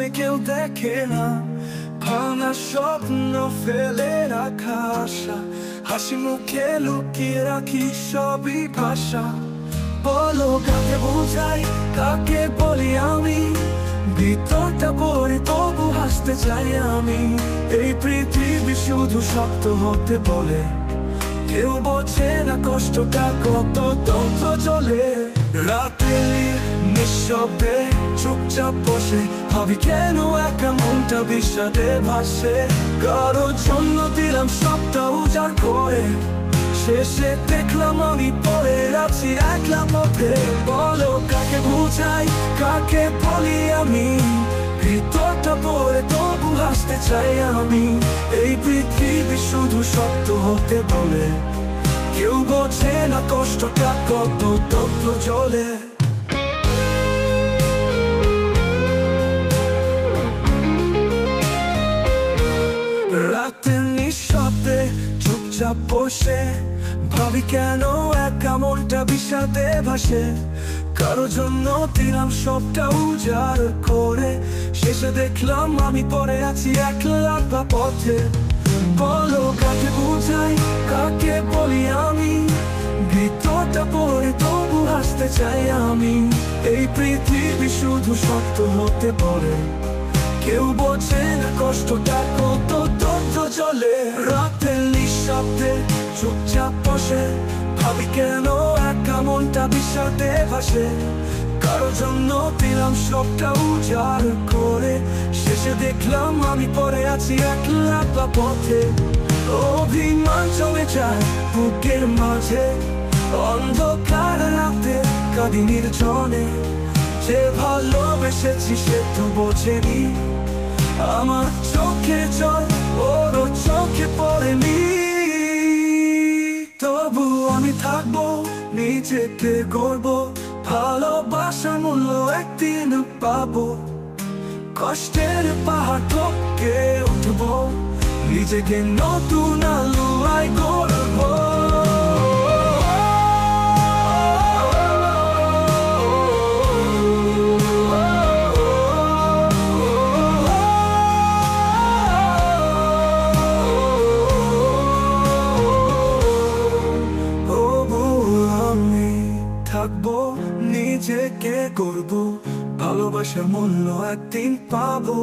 সামনে কেউ দেখে না, ভাঙা স্বপ্ন ফেলে রাখা আশা, হাসি মুখে লুকিয়ে রাখি সবই ভাষা। বলো কাকে বোঝাই, কাকে বলি আমি, ভিতরটা পড়ে তবু হাসতে চাই আমি। এই পৃথিবী শুধু শক্ত হতে বলে, কেউ বোঝে না কষ্টটা কত তন্ত্র চলে। রাতে নিঃশব্দে চুপচাপ বসে ভাবি কেন একা মনটা বিষাদে ভাসে। কারোর জন্য দিলাম সবটা উজাড় করে, শেষে দেখলাম আমি পড়ে আছি একলা পথে। বলো কাকে বুঝাই, কাকে বলি আমি, ভিতরটা পড়ে তবু হাসতে চাই আমি। এই পৃথিবী শুধু সত্য হতে বলে, কেউ বোঝে না কষ্টটা কত তপ্ত জলে। রাতে নিঃশব্দে চুপচাপ বসে ভাবি কেন একা মনটা বিষাদে ভাসে। কারো জন্য দিলাম সবটা উজাড় করে, শেষে দেখলাম আমি পড়ে আছি একলা পথে। বলো কাকে বুঝাই, কাকে বলি আমি, ভিতরটা পড়ে তবু হাসতে চাই আমি। এই পৃথিবী শুধু সত্য হতে পারে, কেউ বোঝে না কষ্টটা কত তন্ত্র চলে। রাতে নিঃশব্দে চুপচাপ বসে ভাবি কেন একা মনটা বিষাদে ভাসে। কারো জন্য দিলাম সবটা উজাড় করে, শেষে দেখলাম আমি পড়ে আছি একলা পথে। অভিমান জমে যায় বুকের মাঝে, অন্ধকার রাতে কাঁদি নির্জনে। যে ভালোবেসেছি সে তো বোঝেনি, আমার চোখে জল ওর চোখে পড়েনি। তবু আমি থাকবো, নিজেকে গড়বো, ভালোবাসার মূল্য একদিন পাবো। কষ্টের পাহাড় টপকে উঠবো, নিজেকে নতুন আলোয় গড়বো। থাকবো, নিজেকে গড়বো, ভালোবাসার মূল্য একদিন পাবো।